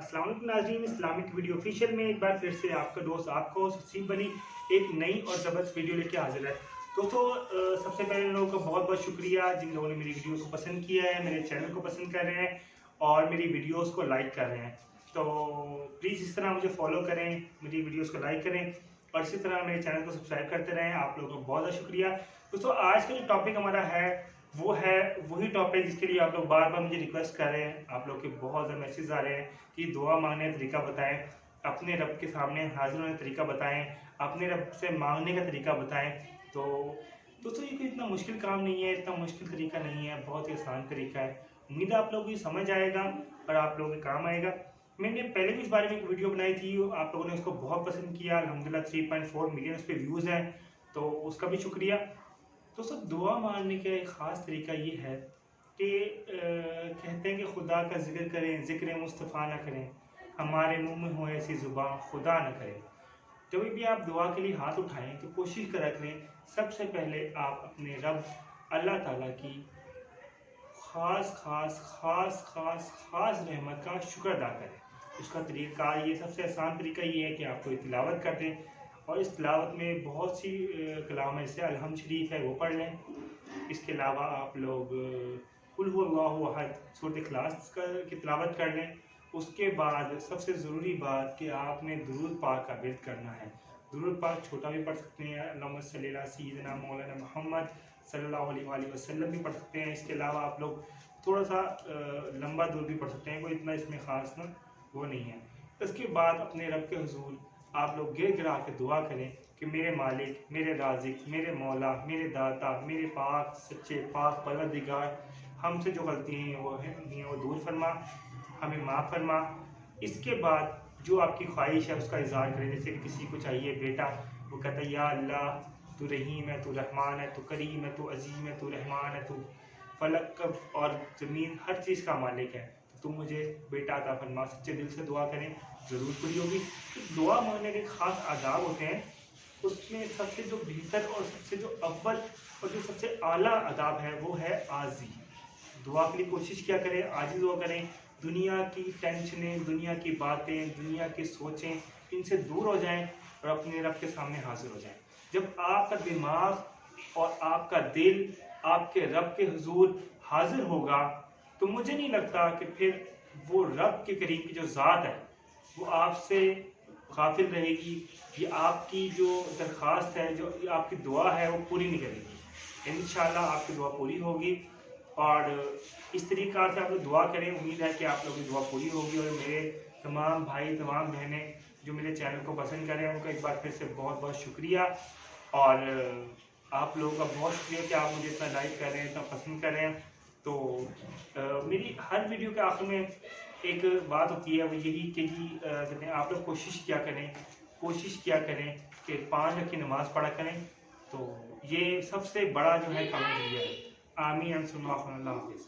अस्सलाम वालेकुम नाज़रीन, इस्लामिक वीडियो ऑफिशियल में एक बार फिर से आपका दोस्त आपको नसीब बनी एक नई और ज़बरदस्त वीडियो लेके हाजिर है। दोस्तों सबसे पहले लोगों का बहुत बहुत शुक्रिया जिन लोगों ने मेरी वीडियो को पसंद किया है, मेरे चैनल को पसंद कर रहे हैं और मेरी वीडियोस को लाइक कर रहे हैं। तो प्लीज़ इस तरह मुझे फॉलो करें, मेरी वीडियोस को लाइक करें और इसी तरह मेरे चैनल को सब्सक्राइब करते रहें। आप लोगों को बहुत बहुत शुक्रिया। दोस्तों आज का जो टॉपिक हमारा है वो है वही टॉपिक जिसके लिए आप लोग बार बार मुझे रिक्वेस्ट कर रहे हैं। आप लोग के बहुत ज़्यादा मैसेज आ रहे हैं कि दुआ मांगने का तरीका बताएं, अपने रब के सामने हाजिर होने का तरीका बताएं, अपने रब से मांगने का तरीका बताएं। तो दोस्तों ये कोई इतना मुश्किल काम नहीं है, इतना मुश्किल तरीका नहीं है, बहुत ही आसान तरीका है। उम्मीद है आप लोगों को ये समझ आएगा और आप लोगों के काम आएगा। मैंने पहले भी इस बारे में एक वीडियो बनाई थी, आप लोगों ने उसको बहुत पसंद किया। अल्हम्दुलिल्लाह 3.4 मिलियन उस पर व्यूज़ हैं, तो उसका भी शुक्रिया। दोस्तों दुआ मांगने का एक ख़ास तरीका ये है कि कहते हैं कि खुदा का जिक्र करें, ज़िक्र मुस्तफ़ा ना करें, हमारे मुंह में हो ऐसी ज़ुबान खुदा न करे। जब भी आप दुआ के लिए हाथ उठाएं तो कोशिश करा करें सबसे पहले आप अपने रब अल्लाह ताला की खास रहमत का शुक्र अदा करें। उसका तरीका ये सबसे आसान तरीका ये है कि आप कोई तिलावत कर दें और इस तिलावत में बहुत सी कलाम है, जैसे अलहम्द शरीफ है वो पढ़ लें। इसके अलावा आप लोग कुल हुवल्लाहु अहद सूरत इखलास की तिलावत कर लें। उसके बाद सबसे ज़रूरी बात कि आपने दुरूद पाक का विर्द करना है। दुरूद पाक छोटा भी पढ़ सकते हैं, अल्लाहुम्मा सल्ली अला सय्यिदिना मौलाना मुहम्मद सल्लल्लाहु अलैहि वसल्लम भी पढ़ सकते हैं। इसके अलावा आप लोग थोड़ा सा लंबा दूर भी पढ़ सकते हैं, कोई इतना इसमें ख़ास ना वो नहीं है। इसके बाद अपने रब के हुजूर आप लोग गिर गिरा के दुआ करें कि मेरे मालिक, मेरे राज़िक, मेरे मौला, मेरे दाता, मेरे पाक सच्चे पाक परवरदिगार, हमसे जो गलतियाँ वो दूर फरमा, हमें माफ़ फरमा। इसके बाद जो आपकी ख्वाहिश है उसका इज़हार करें। जैसे कि किसी को चाहिए बेटा, वो कहता है या अल्लाह तू रहीम है, तू रहमान है, तू करीम है, तू अजीम है, तू रहमान है, तू फलक और ज़मीन हर चीज़ का मालिक है, तो तुम मुझे बेटा अता फरमा। सच्चे दिल से दुआ करें, ज़रूर पूरी होगी। तो दुआ मांगने के ख़ास आदाब होते हैं, उसमें सबसे जो बेहतर और सबसे जो अव्वल और जो सबसे आला आदाब है वो है आजी। दुआ के लिए कोशिश क्या करें, आजी दुआ करें। दुनिया की टेंशनें, दुनिया की बातें, दुनिया की सोचें, इनसे दूर हो जाएं और अपने रब के सामने हाजिर हो जाएं। जब आपका दिमाग और आपका दिल आपके रब के हुजूर हाजिर होगा तो मुझे नहीं लगता कि फिर वो रब के करीब की जो ज़ात है वो आपसे गाफिल रहेगी। ये आपकी जो दरख्वास्त है, जो आपकी दुआ है वो पूरी नहीं करेगी। इंशाल्लाह आपकी दुआ पूरी होगी और इस तरीक़ा से आप लोग दुआ करें। उम्मीद है कि आप लोगों की दुआ पूरी होगी। और मेरे तमाम भाई, तमाम बहनें जो मेरे चैनल को पसंद करें उनका एक बार फिर से बहुत बहुत शुक्रिया। और आप लोगों का बहुत शुक्रिया कि आप मुझे इतना लाइक कर रहे हैं, इतना पसंद कर रहे हैं। तो मेरी हर वीडियो के आखिर में एक बात होती है, वो यही कि कहते हैं आप लोग कोशिश किया करें कि 5 वक्त की नमाज़ पढ़ा करें। तो ये सबसे बड़ा जो है काम है। आमीन। अल्लाह हाफ़िज़।